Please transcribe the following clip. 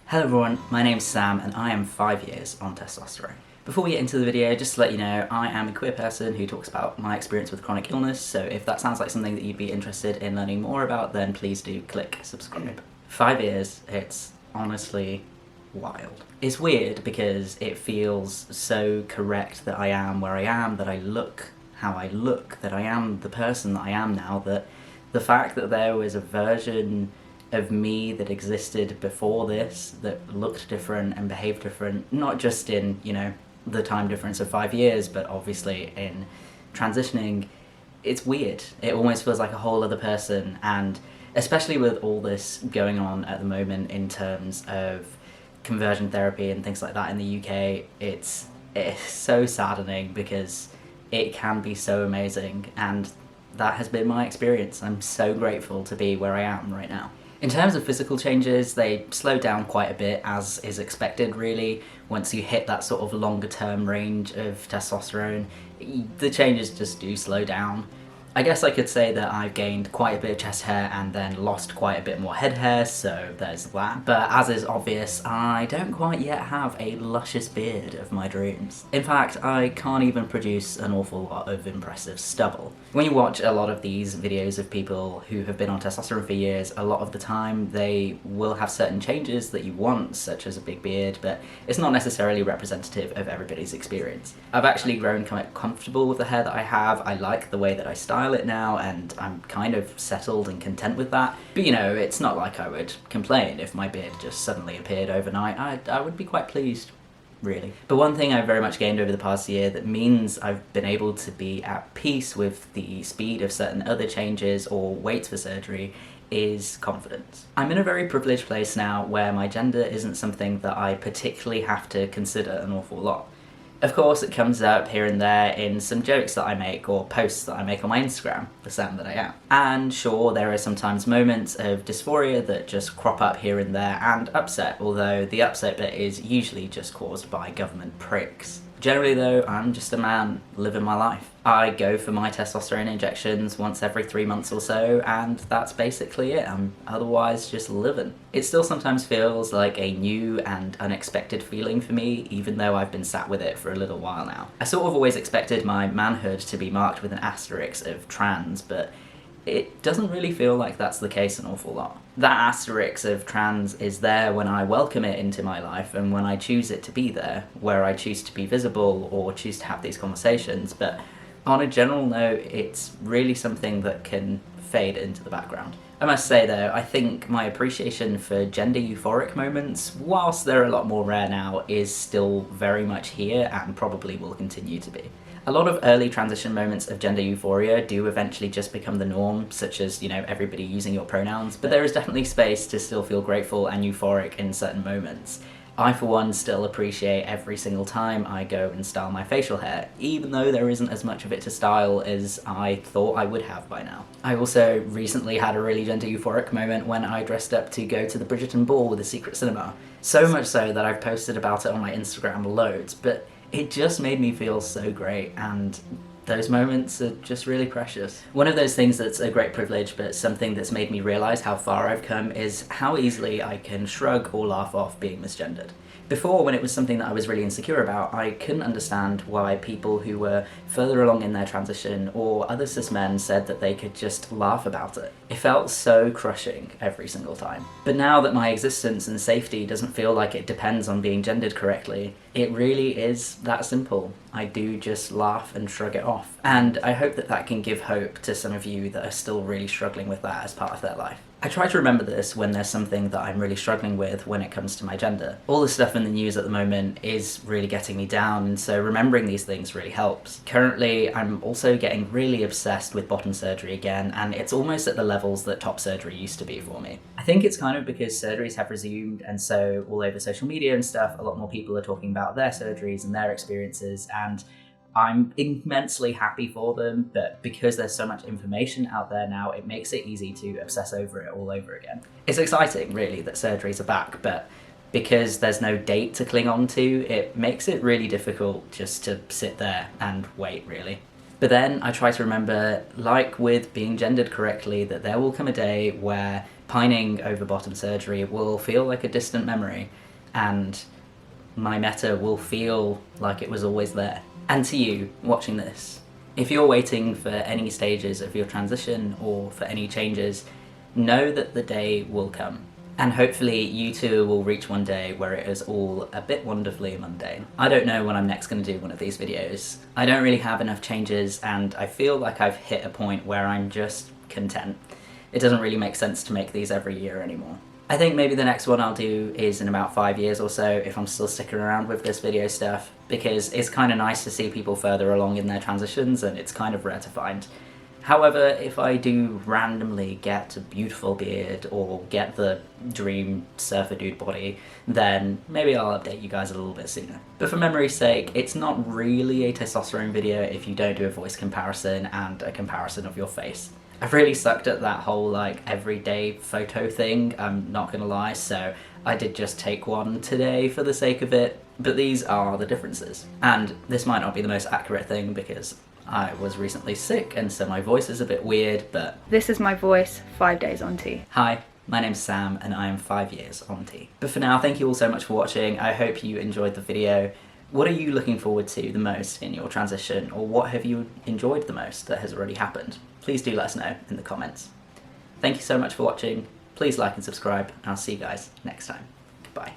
Hello everyone, my name's Sam and I am 5 years on testosterone. Before we get into the video, just to let you know, I am a queer person who talks about my experience with chronic illness, so if that sounds like something that you'd be interested in learning more about, then please do click subscribe. 5 years, it's honestly wild. It's weird because it feels so correct that I am where I am, that I look how I look, that I am the person that I am now, that the fact that there was a version of me that existed before this that looked different and behaved different, not just in, the time difference of 5 years, but obviously in transitioning, it's weird. It almost feels like a whole other person, and especially with all this going on at the moment in terms of conversion therapy and things like that in the UK, it's so saddening because it can be so amazing, and that has been my experience. I'm so grateful to be where I am right now. In terms of physical changes, they slow down quite a bit, as is expected really. Once you hit that sort of longer term range of testosterone, the changes just do slow down. I guess I could say that I've gained quite a bit of chest hair and then lost quite a bit more head hair, so there's that. But as is obvious, I don't quite yet have a luscious beard of my dreams. In fact, I can't even produce an awful lot of impressive stubble. When you watch a lot of these videos of people who have been on testosterone for years, a lot of the time they will have certain changes that you want, such as a big beard, but it's not necessarily representative of everybody's experience. I've actually grown quite comfortable with the hair that I have. I like the way that I style it now, and I'm kind of settled and content with that. But it's not like I would complain if my beard just suddenly appeared overnight. I would be quite pleased, really. But one thing I've very much gained over the past year that means I've been able to be at peace with the speed of certain other changes or wait for surgery is confidence. I'm in a very privileged place now where my gender isn't something that I particularly have to consider an awful lot. Of course, it comes up here and there in some jokes that I make or posts that I make on my Instagram, TheSamThatIAm. And sure, there are sometimes moments of dysphoria that just crop up here and there and upset, although the upset bit is usually just caused by government pricks. Generally though, I'm just a man living my life. I go for my testosterone injections once every 3 months or so, and that's basically it. I'm otherwise just living. It still sometimes feels like a new and unexpected feeling for me, even though I've been sat with it for a little while now. I sort of always expected my manhood to be marked with an asterisk of trans, but it doesn't really feel like that's the case an awful lot. That asterisk of trans is there when I welcome it into my life and when I choose it to be there, where I choose to be visible or choose to have these conversations, but on a general note, it's really something that can fade into the background. I must say though, I think my appreciation for gender euphoric moments, whilst they're a lot more rare now, is still very much here and probably will continue to be. A lot of early transition moments of gender euphoria do eventually just become the norm, such as, everybody using your pronouns, but there is definitely space to still feel grateful and euphoric in certain moments. I, for one, still appreciate every single time I go and style my facial hair, even though there isn't as much of it to style as I thought I would have by now. I also recently had a really gender euphoric moment when I dressed up to go to the Bridgerton ball with a secret cinema. So much so that I've posted about it on my Instagram loads, but it just made me feel so great, and those moments are just really precious. One of those things that's a great privilege, but something that's made me realise how far I've come, is how easily I can shrug or laugh off being misgendered. Before, when it was something that I was really insecure about, I couldn't understand why people who were further along in their transition or other cis men said that they could just laugh about it. It felt so crushing every single time. But now that my existence and safety doesn't feel like it depends on being gendered correctly, it really is that simple. I do just laugh and shrug it off. And I hope that that can give hope to some of you that are still really struggling with that as part of their life. I try to remember this when there's something that I'm really struggling with when it comes to my gender. All the stuff in the news at the moment is really getting me down, and so remembering these things really helps. Currently, I'm also getting really obsessed with bottom surgery again, and it's almost at the levels that top surgery used to be for me. I think it's kind of because surgeries have resumed, and so all over social media and stuff, a lot more people are talking about their surgeries and their experiences, and I'm immensely happy for them, but because there's so much information out there now, it makes it easy to obsess over it all over again. It's exciting, really, that surgeries are back, but because there's no date to cling on to, it makes it really difficult just to sit there and wait, really. But then I try to remember, like with being gendered correctly, that there will come a day where pining over bottom surgery will feel like a distant memory, and my meta will feel like it was always there. And to you watching this, if you're waiting for any stages of your transition or for any changes, know that the day will come. And hopefully you too will reach one day where it is all a bit wonderfully mundane. I don't know when I'm next going to do one of these videos. I don't really have enough changes, and I feel like I've hit a point where I'm just content. It doesn't really make sense to make these every year anymore. I think maybe the next one I'll do is in about 5 years or so, if I'm still sticking around with this video stuff, because it's kind of nice to see people further along in their transitions, and it's kind of rare to find. However, if I do randomly get a beautiful beard or get the dream surfer dude body, then maybe I'll update you guys a little bit sooner. But for memory's sake, it's not really a testosterone video if you don't do a voice comparison and a comparison of your face. I've really sucked at that whole like everyday photo thing, I'm not gonna lie, so I did just take one today for the sake of it, but these are the differences. And this might not be the most accurate thing because I was recently sick and so my voice is a bit weird, but... This is my voice 5 days on T. Hi, my name's Sam and I am 5 years on T. But for now, thank you all so much for watching. I hope you enjoyed the video. What are you looking forward to the most in your transition, or what have you enjoyed the most that has already happened? Please do let us know in the comments. Thank you so much for watching. Please like and subscribe, and I'll see you guys next time. Goodbye.